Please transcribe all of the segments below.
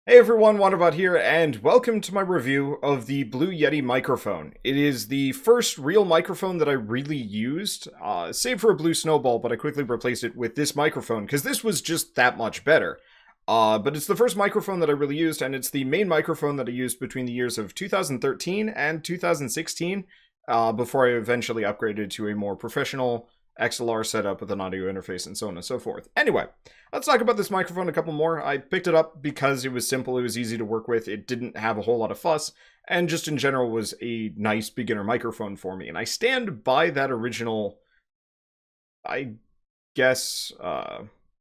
Hey everyone, Wanderbot here, and welcome to my review of the Blue Yeti microphone. It is the first real microphone that I really used, save for a blue snowball, but I quickly replaced it with this microphone, because this was just that much better. But it's the first microphone that I really used, and it's the main microphone that I used between the years of 2013 and 2016, before I eventually upgraded to a more professional XLR setup with an audio interface and so on and so forth. Anyway, let's talk about this microphone a couple more. I picked it up because it was simple, it was easy to work with, it didn't have a whole lot of fuss, and just in general was a nice beginner microphone for me. And I stand by that original, I guess,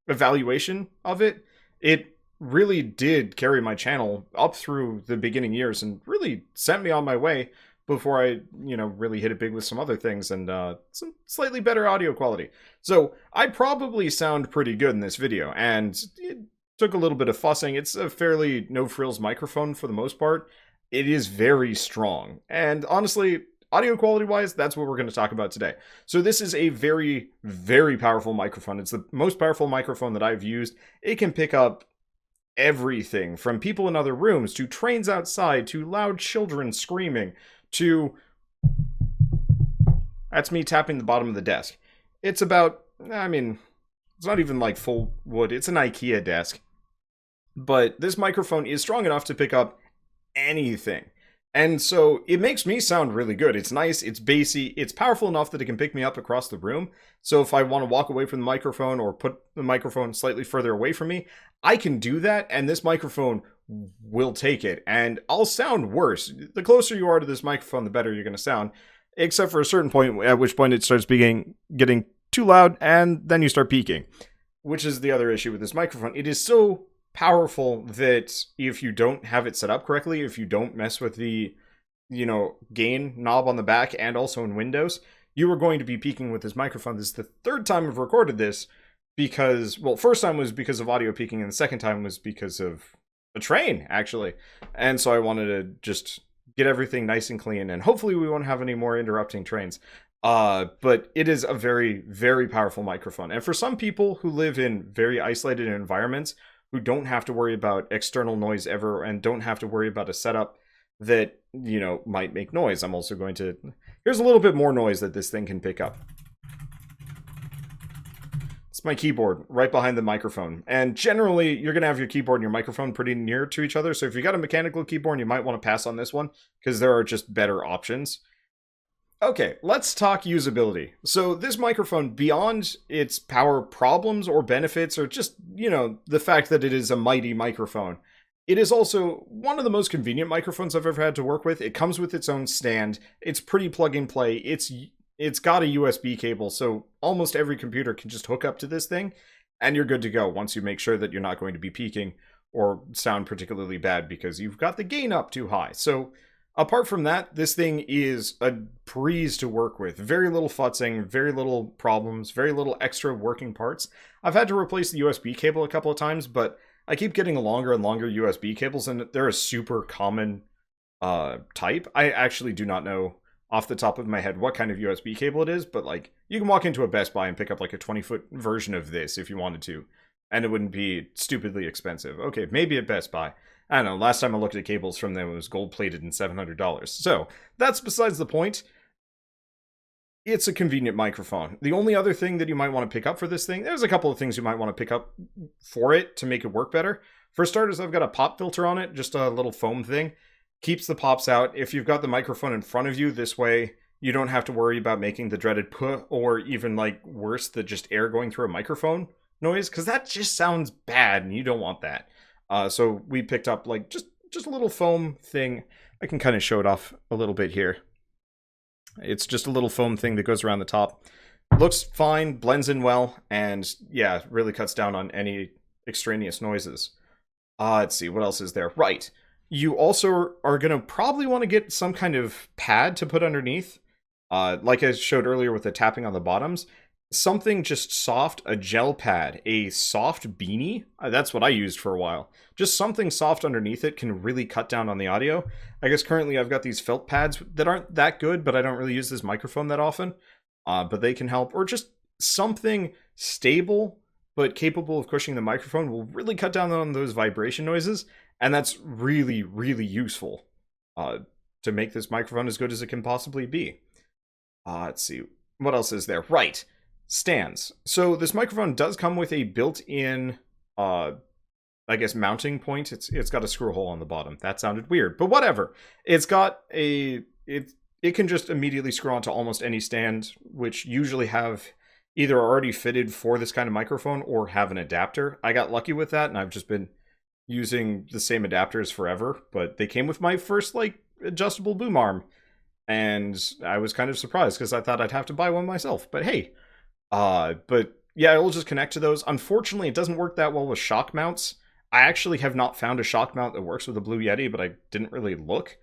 evaluation of it. It really did carry my channel up through the beginning years and really sent me on my way before I, really hit it big with some other things and some slightly better audio quality. So I probably sound pretty good in this video, and it took a little bit of fussing. It's a fairly no-frills microphone for the most part. It is very strong, and honestly, audio quality-wise, that's what we're going to talk about today. So this is a very, very powerful microphone. It's the most powerful microphone that I've used. It can pick up everything from people in other rooms to trains outside to loud children screaming to, that's me tapping the bottom of the desk. It's about, it's not even like full wood, it's an IKEA desk. But this microphone is strong enough to pick up anything. And so it makes me sound really good. It's nice, it's bassy, it's powerful enough that it can pick me up across the room. So if I want to walk away from the microphone or put the microphone slightly further away from me, I can do that, and this microphone will take it. And I'll sound worse. The closer you are to this microphone, the better you're going to sound, except for a certain point, at which point it starts getting too loud, and then you start peaking, which is the other issue with this microphone. It is so powerful that if you don't have it set up correctly, if you don't mess with the, gain knob on the back and also in Windows, you are going to be peaking with this microphone. This is the third time I've recorded this because, well, first time was because of audio peaking, and the second time was because of a train, actually. And so I wanted to just get everything nice and clean, and hopefully we won't have any more interrupting trains. But it is a very, very powerful microphone. And for some people who live in very isolated environments, who don't have to worry about external noise ever and don't have to worry about a setup that, might make noise, I'm also going to... Here's a little bit more noise that this thing can pick up. It's my keyboard right behind the microphone. And generally, you're going to have your keyboard and your microphone pretty near to each other. So if you got a mechanical keyboard, you might want to pass on this one because there are just better options. Okay, let's talk usability. So this microphone, beyond its power problems or benefits, or just, the fact that it is a mighty microphone, it is also one of the most convenient microphones I've ever had to work with. It comes with its own stand. It's pretty plug and play. It's got a USB cable, so almost every computer can just hook up to this thing, and you're good to go once you make sure that you're not going to be peaking or sound particularly bad because you've got the gain up too high. So apart from that, this thing is a breeze to work with. Very little futzing, very little problems, very little extra working parts. I've had to replace the USB cable a couple of times, but I keep getting longer and longer USB cables, and they're a super common type. I actually do not know off the top of my head what kind of USB cable it is, but you can walk into a Best Buy and pick up a 20-foot version of this if you wanted to, and it wouldn't be stupidly expensive. Okay, maybe at Best Buy. I don't know, last time I looked at cables from them, it was gold-plated and $700. So, that's besides the point. It's a convenient microphone. The only other thing that you might want to pick up for this thing, there's a couple of things you might want to pick up for it to make it work better. For starters, I've got a pop filter on it, just a little foam thing. Keeps the pops out. If you've got the microphone in front of you, this way you don't have to worry about making the dreaded puh, or even worse, the just air going through a microphone noise, because that just sounds bad and you don't want that. So we picked up just a little foam thing. I can kind of show it off a little bit here. It's just a little foam thing that goes around the top. Looks fine, blends in well, and yeah, really cuts down on any extraneous noises. Let's see, what else is there? Right. You also are going to probably want to get some kind of pad to put underneath. Like I showed earlier with the tapping on the bottoms. Something just soft, a gel pad, a soft beanie. That's what I used for a while. Just something soft underneath it can really cut down on the audio. I guess currently I've got these felt pads that aren't that good, but I don't really use this microphone that often. But they can help. Or just something stable but capable of cushioning the microphone, will really cut down on those vibration noises, and that's really, really useful to make this microphone as good as it can possibly be. Let's see. What else is there? Right. Stands. So this microphone does come with a built-in, I guess, mounting point. It's got a screw hole on the bottom. That sounded weird, but whatever. It's got it can just immediately screw onto almost any stand, which usually have either already fitted for this kind of microphone or have an adapter. I got lucky with that, and I've just been using the same adapters forever, but they came with my first, like, adjustable boom arm, and I was kind of surprised because I thought I'd have to buy one myself, but hey. But yeah, it'll just connect to those. Unfortunately, it doesn't work that well with shock mounts. I actually have not found a shock mount that works with a Blue Yeti, but I didn't really look.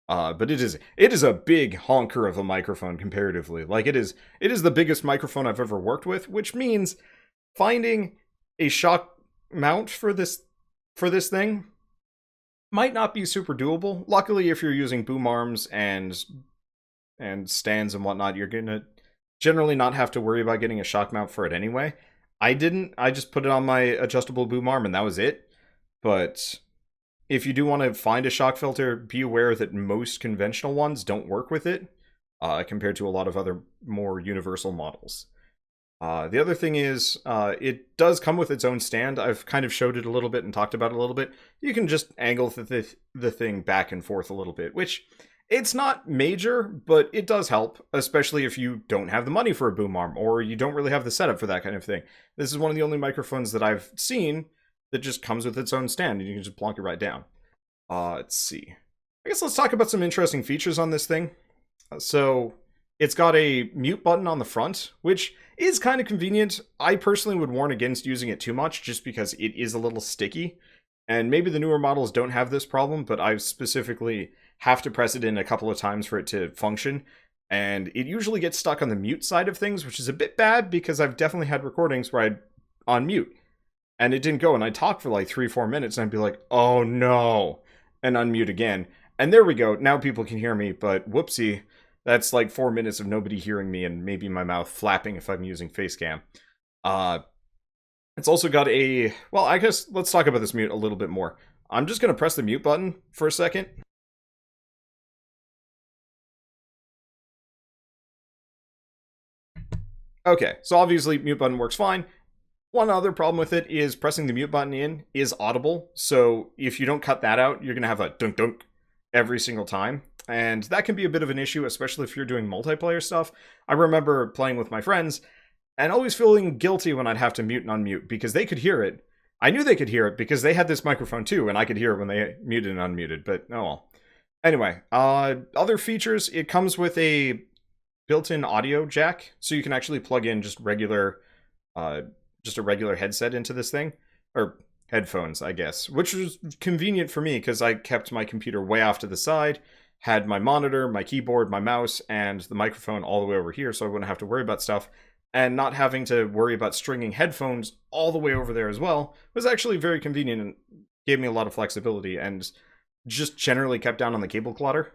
But it is a big honker of a microphone comparatively. Like, it is the biggest microphone I've ever worked with, which means finding a shock mount for this thing might not be super doable. Luckily, if you're using boom arms and stands and whatnot, you're gonna generally not have to worry about getting a shock mount for it anyway. I didn't. I just put it on my adjustable boom arm and that was it. But if you do want to find a shock filter, be aware that most conventional ones don't work with it, compared to a lot of other more universal models. The other thing is, it does come with its own stand. I've kind of showed it a little bit and talked about it a little bit. You can just angle the thing back and forth a little bit, which it's not major, but it does help, especially if you don't have the money for a boom arm, or you don't really have the setup for that kind of thing. This is one of the only microphones that I've seen that just comes with its own stand, and you can just plonk it right down. Let's see. I guess let's talk about some interesting features on this thing. So, it's got a mute button on the front, which is kind of convenient. I personally would warn against using it too much, just because it is a little sticky. And maybe the newer models don't have this problem, but I specifically have to press it in a couple of times for it to function. And it usually gets stuck on the mute side of things, which is a bit bad, because I've definitely had recordings where I'd on mute and it didn't go, and I'd talk for like 3-4 minutes and I'd be like, oh no, and unmute again. And there we go, now people can hear me, but whoopsie, that's like 4 minutes of nobody hearing me and maybe my mouth flapping if I'm using Facecam. It's also got a, well, I guess let's talk about this mute a little bit more. I'm just going to press the mute button for a second. Okay, so obviously mute button works fine. One other problem with it is pressing the mute button in is audible, so if you don't cut that out, you're going to have a dunk dunk every single time, and that can be a bit of an issue, especially if you're doing multiplayer stuff. I remember playing with my friends, and always feeling guilty when I'd have to mute and unmute, because they could hear it. I knew they could hear it, because they had this microphone too, and I could hear it when they muted and unmuted, but oh well. Anyway, other features, it comes with a built-in audio jack, so you can actually plug in just regular, just a regular headset into this thing, or headphones, I guess, which was convenient for me because I kept my computer way off to the side, had my monitor, my keyboard, my mouse, and the microphone all the way over here, so I wouldn't have to worry about stuff, and not having to worry about stringing headphones all the way over there as well was actually very convenient and gave me a lot of flexibility, and just generally kept down on the cable clutter.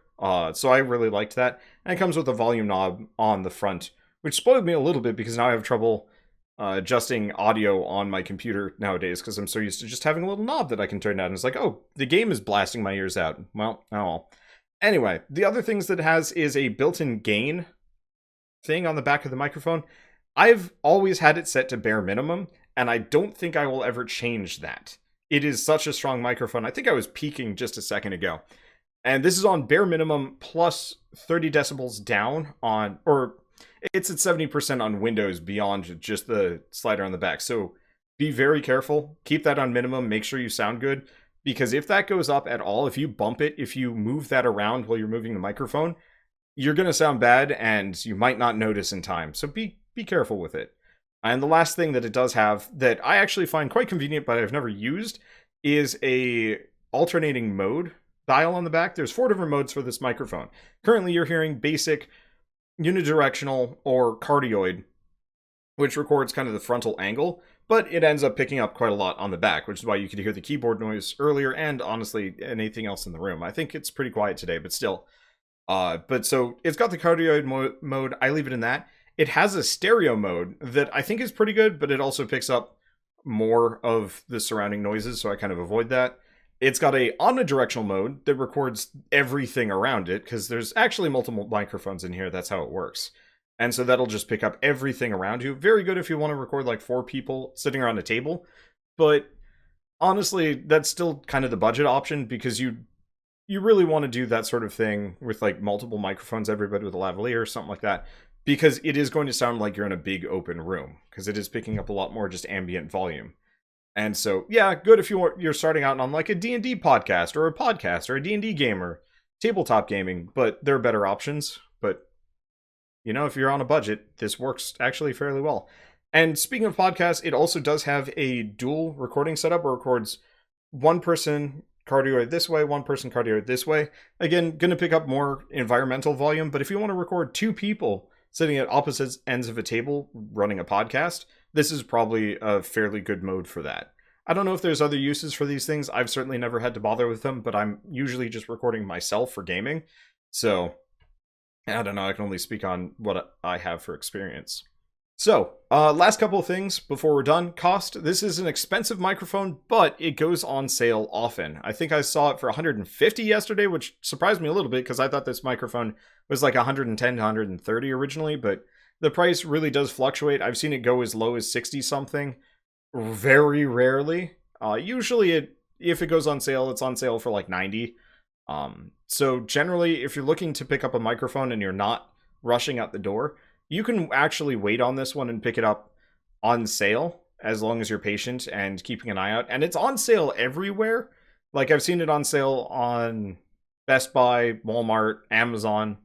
So I really liked that. And it comes with a volume knob on the front, which spoiled me a little bit because now I have trouble adjusting audio on my computer nowadays because I'm so used to just having a little knob that I can turn down. And it's like, oh, the game is blasting my ears out. Well, oh well. Anyway, the other things that it has is a built-in gain thing on the back of the microphone. I've always had it set to bare minimum, and I don't think I will ever change that. It is such a strong microphone. I think I was peaking just a second ago. And this is on bare minimum plus 30 decibels down on, or it's at 70% on Windows beyond just the slider on the back. So be very careful. Keep that on minimum. Make sure you sound good. Because if that goes up at all, if you bump it, if you move that around while you're moving the microphone, you're going to sound bad and you might not notice in time. So be careful with it. And the last thing that it does have that I actually find quite convenient, but I've never used, is a alternating mode dial on the back. There's 4 different modes for this microphone. Currently, you're hearing basic, unidirectional, or cardioid, which records kind of the frontal angle, but it ends up picking up quite a lot on the back, which is why you could hear the keyboard noise earlier, and honestly, anything else in the room. I think it's pretty quiet today, but still. But so, it's got the cardioid mode. I leave it in that. It has a stereo mode that I think is pretty good, but it also picks up more of the surrounding noises, so I kind of avoid that. It's got a omnidirectional mode that records everything around it, because there's actually multiple microphones in here. That's how it works. And so that'll just pick up everything around you. Very good if you want to record like 4 people sitting around a table. But honestly, that's still kind of the budget option, because you really want to do that sort of thing with like multiple microphones, everybody with a lavalier or something like that, because it is going to sound like you're in a big open room, because it is picking up a lot more just ambient volume. And so, yeah, good if you're starting out on like a D&D podcast or a D&D gamer, tabletop gaming, but there are better options. But, you know, if you're on a budget, this works actually fairly well. And speaking of podcasts, it also does have a dual recording setup where it records one person cardioid this way, one person cardioid this way. Again, going to pick up more environmental volume, but if you want to record 2 people sitting at opposite ends of a table running a podcast, this is probably a fairly good mode for that. I don't know if there's other uses for these things. I've certainly never had to bother with them, but I'm usually just recording myself for gaming. So, I don't know, I can only speak on what I have for experience. So, last couple of things before we're done. Cost. This is an expensive microphone, but it goes on sale often. I think I saw it for $150 yesterday, which surprised me a little bit because I thought this microphone was like $110 to $130 originally, but the price really does fluctuate. I've seen it go as low as 60 something, very rarely. Usually, if it goes on sale, it's on sale for like 90. So generally, if you're looking to pick up a microphone and you're not rushing out the door, you can actually wait on this one and pick it up on sale, as long as you're patient and keeping an eye out. And it's on sale everywhere. Like, I've seen it on sale on Best Buy, Walmart, Amazon,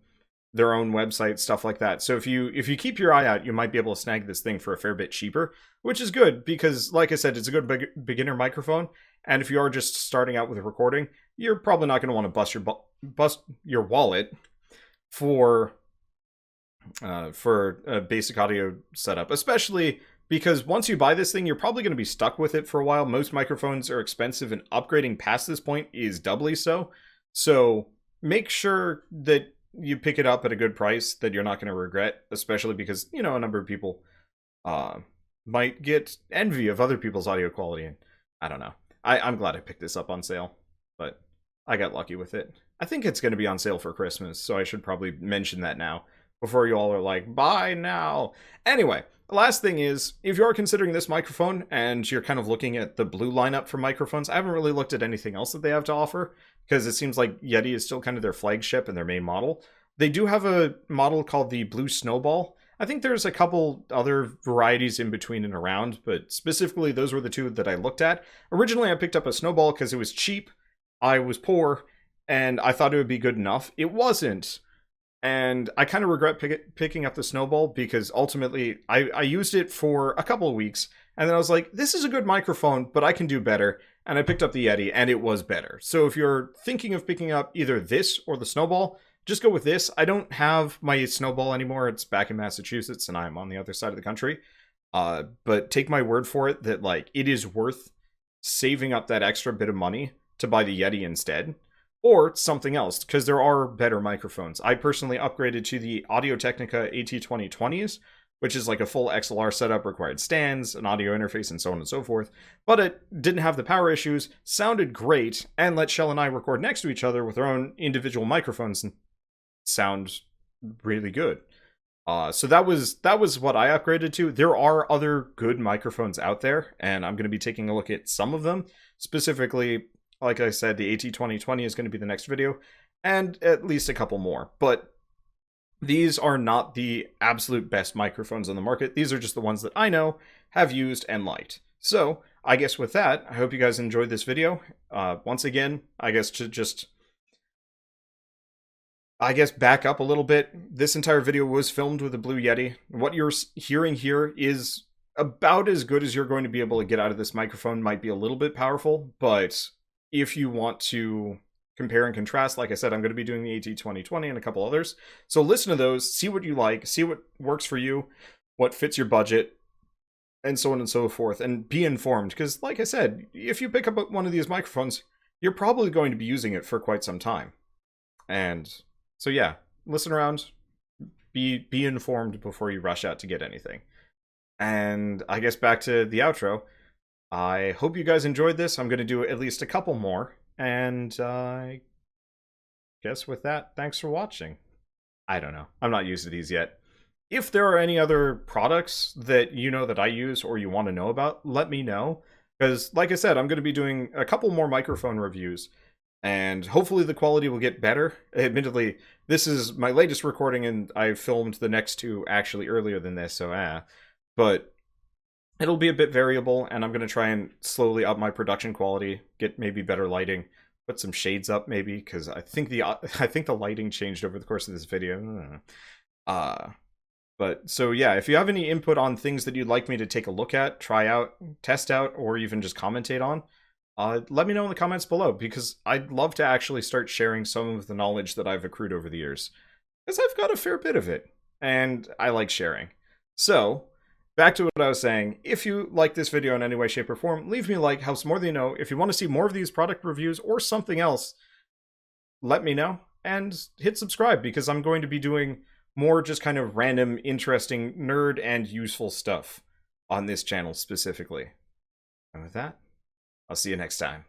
their own website, stuff like that. So if you keep your eye out, you might be able to snag this thing for a fair bit cheaper, which is good because, like I said, it's a good beginner microphone. And if you are just starting out with recording, you're probably not going to want to bust your wallet for a basic audio setup, especially because once you buy this thing, you're probably going to be stuck with it for a while. Most microphones are expensive, and upgrading past this point is doubly so. So make sure that you pick it up at a good price that you're not going to regret, especially because, you know, a number of people might get envy of other people's audio quality. And I don't know. I'm glad I picked this up on sale, but I got lucky with it. I think it's going to be on sale for Christmas, so I should probably mention that now, before you all are like, buy now. Anyway, the last thing is, if you're considering this microphone and you're kind of looking at the Blue lineup for microphones, I haven't really looked at anything else that they have to offer, because it seems like Yeti is still kind of their flagship and their main model. They do have a model called the Blue Snowball. I think there's a couple other varieties in between and around, but specifically those were the 2 that I looked at. Originally, I picked up a Snowball because it was cheap, I was poor, and I thought it would be good enough. It wasn't. And I kind of regret picking up the Snowball, because ultimately I used it for a couple of weeks, and then I was like, this is a good microphone, but I can do better. And I picked up the Yeti, and it was better. So if you're thinking of picking up either this or the Snowball, just go with this. I don't have my Snowball anymore. It's back in Massachusetts, and I'm on the other side of the country. But take my word for it that, like, it is worth saving up that extra bit of money to buy the Yeti instead, or something else, because there are better microphones. I personally upgraded to the Audio-Technica AT2020s, which is like a full XLR setup, required stands, an audio interface, and so on and so forth. But it didn't have the power issues, sounded great, and let Shell and I record next to each other with our own individual microphones and sound really good. So that was what I upgraded to. There are other good microphones out there, and I'm going to be taking a look at some of them. Specifically, like I said, the AT2020 is going to be the next video, and at least a couple more. But these are not the absolute best microphones on the market. These are just the ones that I know, have used, and liked. So, I guess with that, I hope you guys enjoyed this video. Once again, I guess to just back up a little bit, this entire video was filmed with a Blue Yeti. What you're hearing here is about as good as you're going to be able to get out of this microphone. Might be a little bit powerful, but if you want to compare and contrast, like I said, I'm going to be doing the AT2020 and a couple others. So listen to those, see what you like, see what works for you, what fits your budget, and so on and so forth, and be informed. Because like I said, if you pick up one of these microphones, you're probably going to be using it for quite some time. And so yeah, listen around, be informed before you rush out to get anything. And I guess back to the outro. I hope you guys enjoyed this. I'm going to do at least a couple more. And I guess with that, thanks for watching. I don't know. I'm not used to these yet. If there are any other products that you know that I use or you want to know about, let me know. Because, like I said, I'm going to be doing a couple more microphone reviews. And hopefully the quality will get better. Admittedly, this is my latest recording, and I filmed the next two actually earlier than this, so But it'll be a bit variable, and I'm going to try and slowly up my production quality, get maybe better lighting, put some shades up maybe, because I think the lighting changed over the course of this video. But so yeah, if you have any input on things that you'd like me to take a look at, try out, test out, or even just commentate on, let me know in the comments below, because I'd love to actually start sharing some of the knowledge that I've accrued over the years, because I've got a fair bit of it, and I like sharing. So, back to what I was saying, if you like this video in any way, shape, or form, leave me a like, helps more than you know. If you want to see more of these product reviews or something else, let me know, and hit subscribe, because I'm going to be doing more just kind of random, interesting, nerd, and useful stuff on this channel specifically. And with that, I'll see you next time.